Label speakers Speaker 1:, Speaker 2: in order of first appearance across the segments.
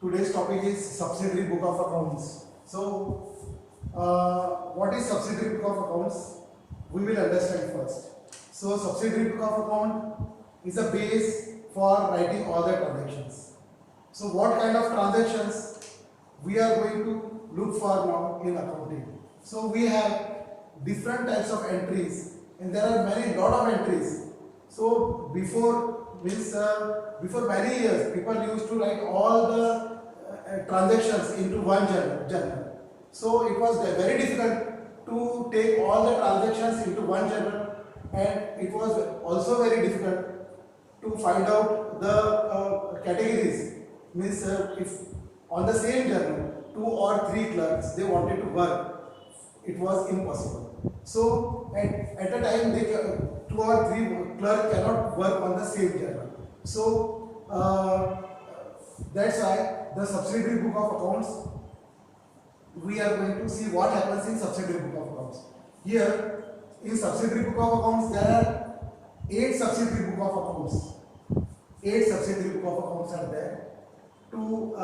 Speaker 1: Today's topic is subsidiary book of accounts. So, what is subsidiary book of accounts? We will understand first. So, subsidiary book of account is a base for writing all the transactions. So, what kind of transactions we are going to look for now in accounting? So, we have different types of entries, and there are many lot of entries. So, before many years, people used to write all the transactions into one journal. So it was very difficult to take all the transactions into one journal, and it was also very difficult to find out the categories. Means if on the same journal 2 or 3 clerks they wanted to work, it was impossible. So at a time 2 or 3 clerks cannot work on the same journal. So that's why the subsidiary book of accounts, we are going to see what happens in subsidiary book of accounts. Here in subsidiary book of accounts there are 8 subsidiary book of accounts. 8 subsidiary book of accounts are there to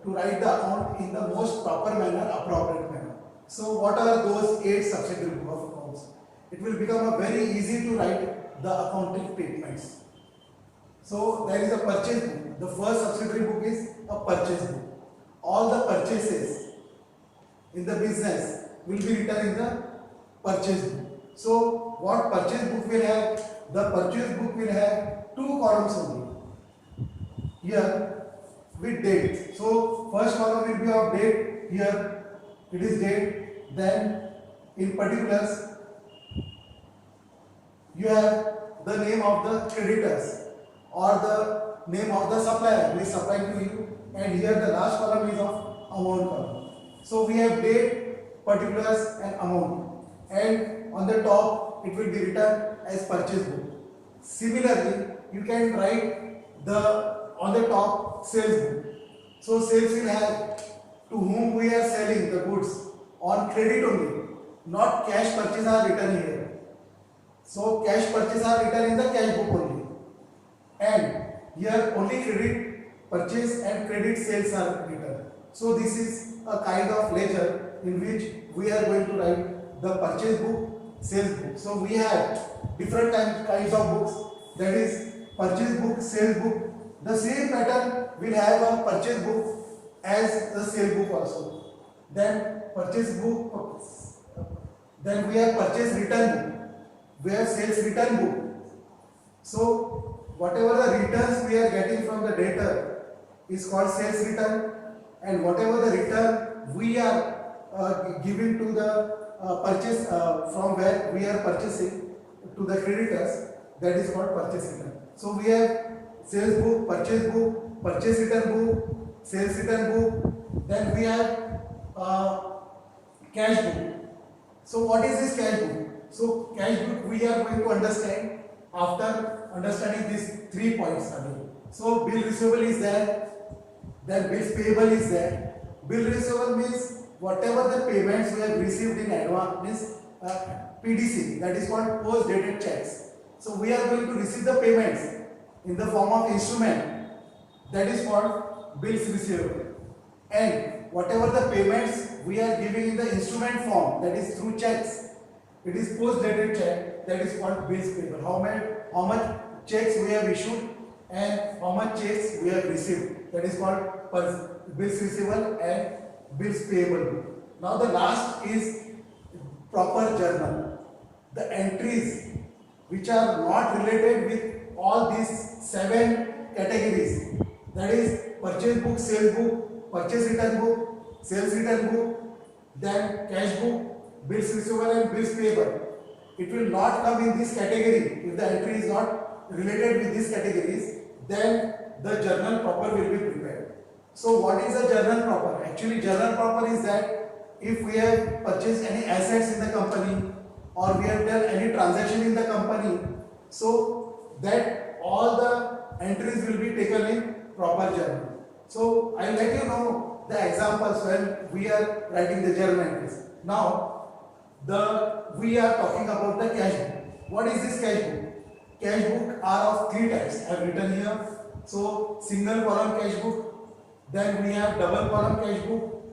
Speaker 1: write the account in the most proper manner, appropriate manner. So what are those 8 subsidiary book of accounts? It will become a very easy to write the accounting statements. So there is a purchase book. The first subsidiary book is a purchase book. All the purchases in the business will be written in the purchase book. So what purchase book will have? The purchase book will have 2 columns only. Here with date. So first column will be of date. Here it is date. Then in particulars you have the name of the creditors or the name of the supplier who is supplying to you, and here the last column is of amount column. So we have date, particulars and amount, and on the top it will be written as purchase book. Similarly, you can write on the top sales book. So sales will have to whom we are selling the goods on credit only, not cash purchase are written here. So cash purchase are written in the cash book only, and here only credit purchase and credit sales are written. So this is a kind of ledger in which we are going to write the purchase book, sales book. So we have different kinds of books, that is purchase book, sales book. The same pattern will have a purchase book as the sale book also. Then purchase book, then we have purchase return book, we have sales return book. So whatever the returns we are getting from the debtor is called sales return, and whatever the return we are giving to the purchase from where we are purchasing to the creditors, that is called purchase return. So we have sales book, purchase return book, sales return book. Then we have cash book. So what is this cash book? So cash book we are going to understand after understanding these 3 points again. So bill receivable is there, then bills payable is there. Bill receivable means whatever the payments we have received in advance, means PDC, that is called post dated checks. So we are going to receive the payments in the form of instrument, that is called bills receivable. And whatever the payments we are giving in the instrument form, that is through checks, it is post dated check, that is called bills payable. How much checks we have issued and how much checks we have received, that is called bills receivable and bills payable. Now the last is proper journal. The entries which are not related with all these 7 categories, that is purchase book, sales book, purchase return book, sales return book, then cash book, bills receivable and bills payable. It will not come in this category. If the entry is not related with these categories, then the journal proper will be prepared. So what is a journal proper? Actually journal proper is that if we have purchased any assets in the company or we have done any transaction in the company, so that all the entries will be taken in proper journal. So I will let you know the examples when we are writing the journal entries. Now we are talking about the cash book. What is this cash book? Cash book are of 3 types. I have written here. So single column cash book, Then we have double column cash book.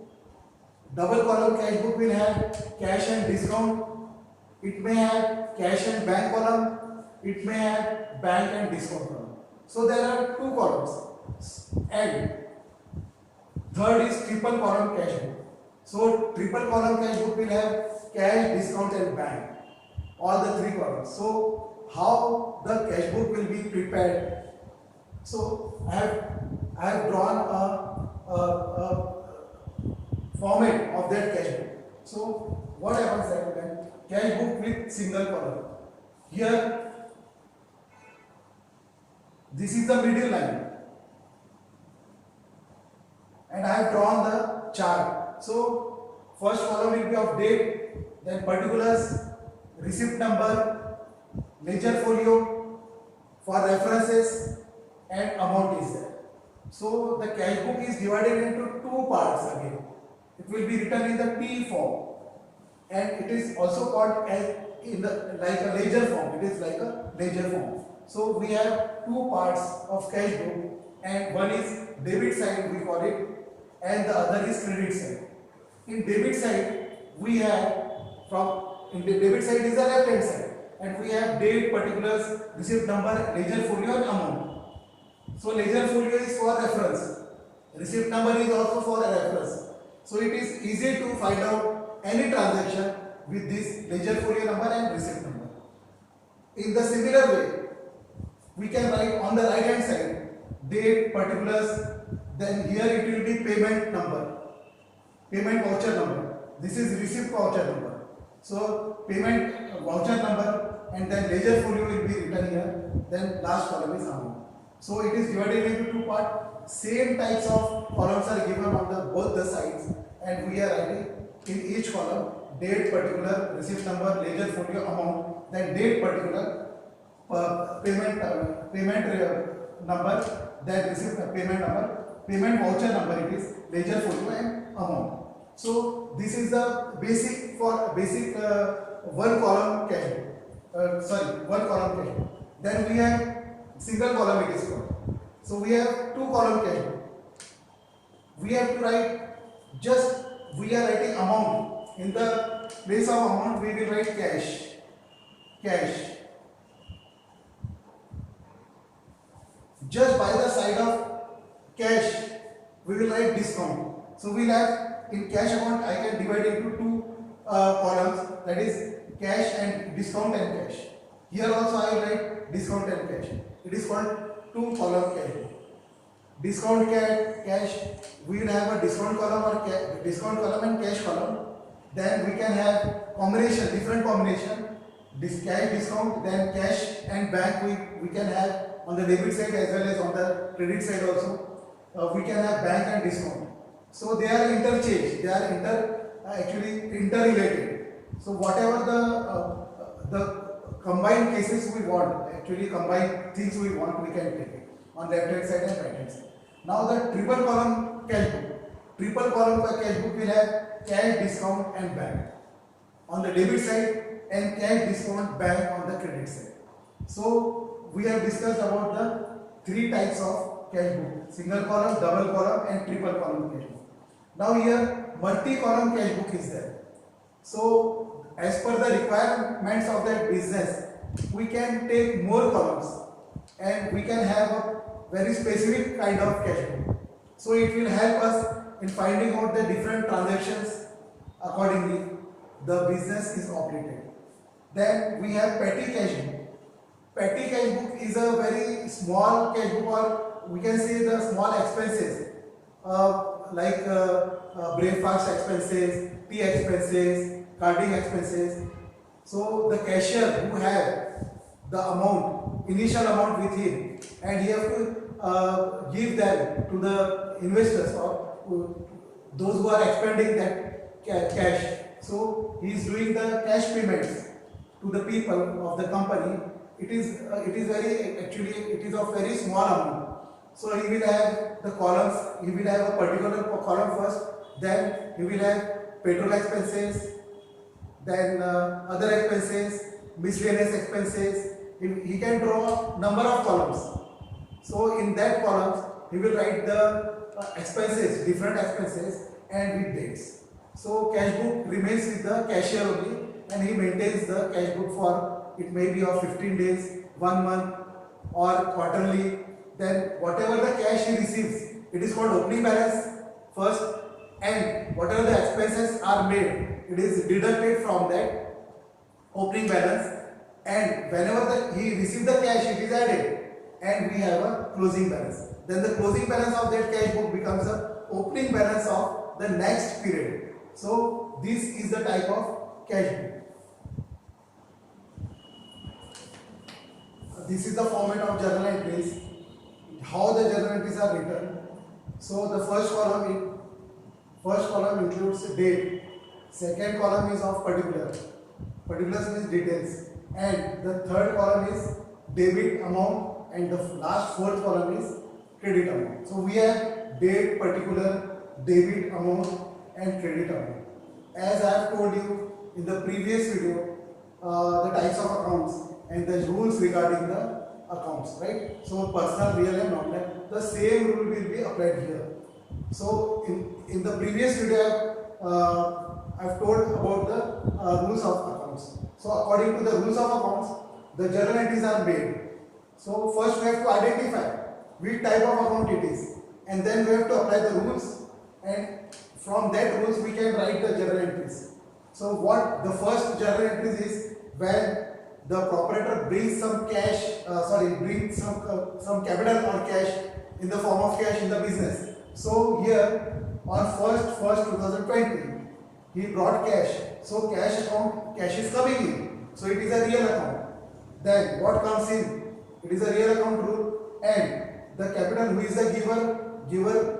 Speaker 1: Double column cash book will have cash and discount. It may have cash and bank column. It may have bank and discount column. So there are two columns. And third is triple column cash book. So triple column cash book will have cash, discount and bank. All the three columns. So how the cash book will be prepared? So I have drawn a format of that cash book. So what happens that when cash book with single column. Here this is the middle line and I have drawn the chart. So first column will be of date, then particulars, receipt number, ledger folio for references and amount is there. So the cash book is divided into two parts again. It will be written in the T form and it is also called as in the like a ledger form. It is like a ledger form. So we have two parts of cash book and one is debit side we call it and the other is credit side. In debit side we have in the debit side is the left hand side and we have date, particulars, receipt number, ledger folio and amount. So ledger folio is for reference. Receipt number is also for a reference. So it is easy to find out any transaction with this ledger folio number and receipt number. In the similar way, we can write on the right hand side date, particulars, then here it will be payment number, payment voucher number. This is receipt voucher number. So payment voucher number and then ledger folio will be written here. Then last column is amount. So it is divided into two parts. Same types of columns are given on both the sides and we are writing in each column date, particular, receipt number, ledger folio, amount, then date, particular, payment number, then receipt payment number, payment voucher number, it is ledger folio and amount. So this is the basic one column cash book. One column cash book. Then we have single column it is called. So we have two column cash book. We have to write we are writing amount. In the place of amount we will write cash. Just by the side of cash we will write discount. So we will have in cash amount I can divide into two columns, that is cash and discount and cash. Here also I will write discount and cash. It is called two column cash. Discount cash, we will have a discount column or discount column and cash column. Then we can have different combination. Cash discount, then cash and bank we can have on the debit side as well as on the credit side also. We can have bank and discount. So they are interchanged. They are actually interrelated. So whatever the combined cases we want, actually combined things we want, we can take it on left hand side and right hand side. Now the triple column cash book. Triple column cash book will have cash, discount and bank on the debit side and cash, discount, bank on the credit side. So we have discussed about the three types of cash book: single column, double column and triple column cash book. Now here multi-column cash book is there. So as per the requirements of that business, we can take more columns and we can have a very specific kind of cash book. So it will help us in finding out the different transactions accordingly the business is operated. Then we have petty cash book. Petty cash book is a very small cash book, or we can say the small expenses like breakfast expenses, tea expenses, carding expenses. So the cashier who have the amount, initial amount with him, and he have to give them to the investors or those who are expending that cash. So he is doing the cash payments to the people of the company. It is of very small amount. So he will have the columns. He will have a particular column first. Then he will have petrol expenses. Then other expenses, miscellaneous expenses. He can draw number of columns. So in that columns he will write the expenses, different expenses, and with dates. So cash book remains with the cashier only, and he maintains the cash book for, it may be of 15 days, 1 month, or quarterly. Then whatever the cash he receives, it is called opening balance first, and whatever the expenses are made, it is deducted from that opening balance, and whenever he receives the cash, it is added, and we have a closing balance. Then the closing balance of that cash book becomes the opening balance of the next period. So this is the type of cash book. This is the format of journal entries. How the journal entries are written. So the first column includes date. Second column is of particular. Particulars means details. And the third column is debit amount, and the last fourth column is credit amount. So we have date, particular, debit amount, and credit amount. As I have told you in the previous video, the types of accounts and the rules regarding the accounts, right? So personal, real, and nominal, the same rule will be applied here. So in the previous video, I've told about the rules of accounts. So according to the rules of accounts, the journal entries are made. So first we have to identify which type of account it is, and then we have to apply the rules, and from that rules we can write the journal entries. So what the first journal entries is when the proprietor brings some cash, brings some capital or cash in the form of cash in the business. So here on 1st 2020, he brought cash. So cash is coming in. So it is a real account. Then what comes in? It is a real account rule, and the capital, who is the giver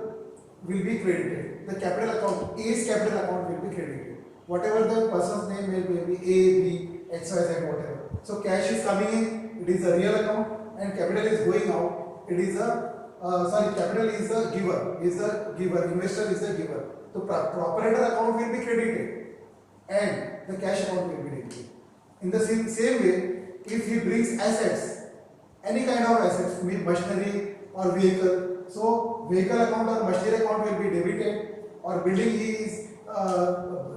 Speaker 1: will be credited. The capital account, A's capital account will be credited. Whatever the person's name may be, A, B, X, Y, Z, whatever. So cash is coming in, it is a real account, and capital is going out. It is capital is the giver, investor is the giver. The proprietor account will be credited, and the cash account will be debited. In the same way, if he brings assets, any kind of assets, machinery or vehicle, so vehicle account or machinery account will be debited, or building he is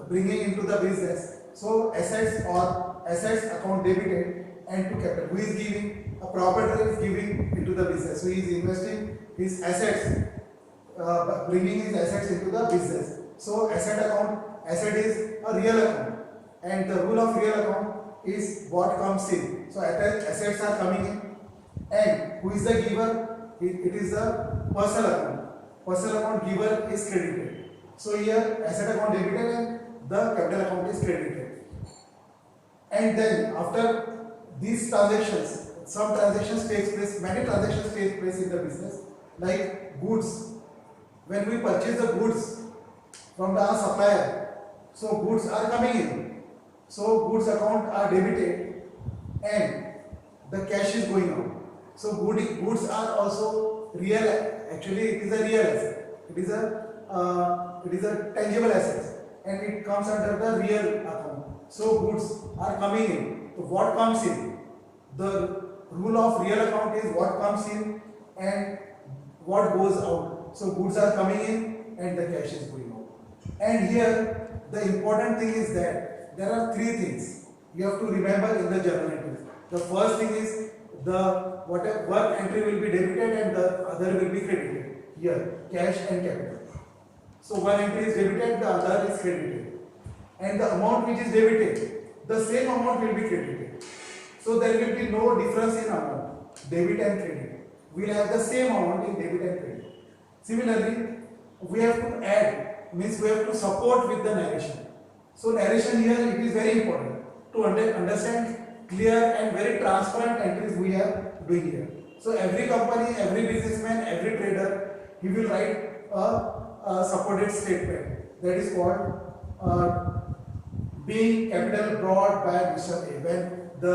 Speaker 1: bringing into the business. So assets account debited, and to capital, who is giving, a proprietor is giving into the business. So he is investing his assets, bringing his assets into the business. So asset is a real account, and the rule of real account is what comes in. So assets are coming in, and who is the giver? It is the personal account. Personal account giver is credited. So here asset account debited and the capital account is credited. And then after these transactions, some transactions takes place, many transactions take place in the business, like goods. When we purchase the goods from the supplier, so goods are coming in. So goods account are debited, and the cash is going out. So goods are also real. Actually, it is a real asset. It is a tangible asset, and it comes under the real account. So goods are coming in. So what comes in? The rule of real account is what comes in and what goes out. So goods are coming in and the cash is going out. And here the important thing is that there are three things you have to remember in the journal entries. The first thing is the work entry will be debited and the other will be credited. Here, cash and capital. So one entry is debited, the other is credited. And the amount which is debited, the same amount will be credited. So there will be no difference in amount, debit and credit. We will have the same amount in debit and credit. Similarly, we have to add, means we have to support with the narration. So narration here, it is very important to understand clear and very transparent entries we are doing here. So every company, every businessman, every trader, he will write a supported statement that is called being capital brought by Mr. A. When the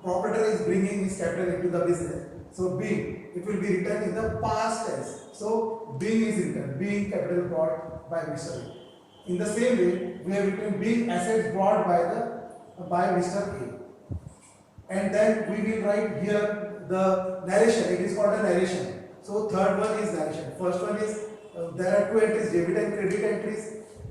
Speaker 1: proprietor is bringing his capital into the business, so being, it will be written in the past tense. So being is written, being capital brought by Mr. A. In the same way, we have written being assets brought by Mr. A. And then we will write here the narration. It is called a narration. So third one is narration. First one is there are two entries, debit and credit entries.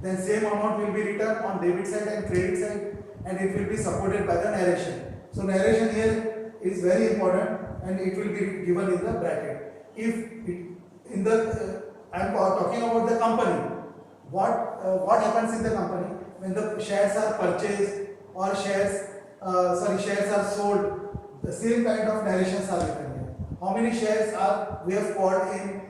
Speaker 1: Then same amount will be written on debit side and credit side, and it will be supported by the narration. So narration here is very important, and it will be given in the bracket. If it, in the I am talking about the company. What happens in the company when the shares are purchased or shares are sold? The same kind of narrations are written here. How many shares are we have called in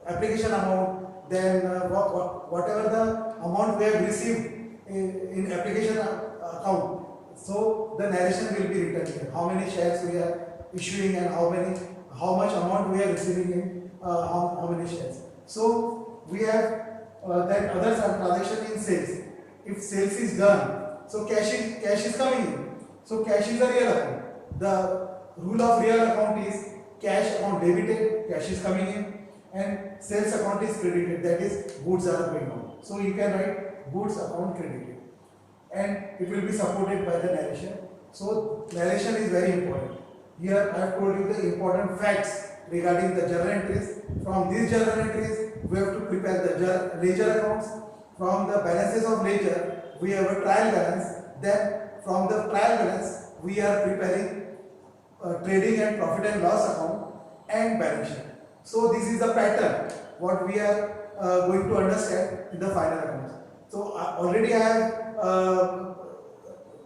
Speaker 1: application amount? Then whatever the amount we have received in application account. So the narration will be written here. How many shares we are issuing and how much amount we are receiving in how many shares. So we have then other transaction in sales. If sales is done, so cash is coming in. So cash is a real account. The rule of real account is cash account debited, cash is coming in, and sales account is credited, that is goods are going out. So you can write goods account credited, and it will be supported by the narration. So narration is very important. Here I have told you the important facts regarding the journal entries. From these journal entries, we have to prepare the ledger accounts. From the balances of ledger, we have a trial balance. Then from the trial balance, we are preparing trading and profit and loss account and balance sheet. So this is the pattern what we are going to understand in the final accounts. So already I have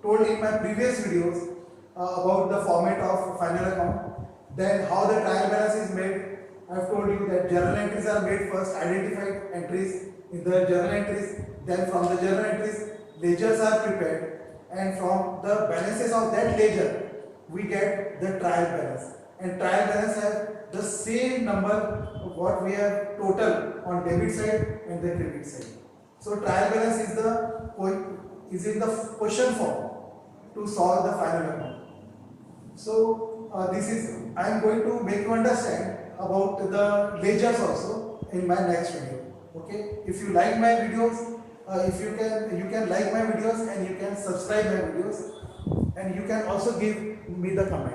Speaker 1: told in my previous videos about the format of final account. Then how the trial balance is made. I have told you that journal entries are made first, identified entries in the journal entries. Then from the journal entries, ledgers are prepared, and from the balances of that ledger, we get the trial balance. And trial balance has the same number of what we have total on debit side and the credit side. So trial balance is in the question form to solve the final account. So I am going to make you understand about the ledgers also in my next video. Okay, if you like my videos, you can like my videos, and you can subscribe my videos, and you can also give me the comment.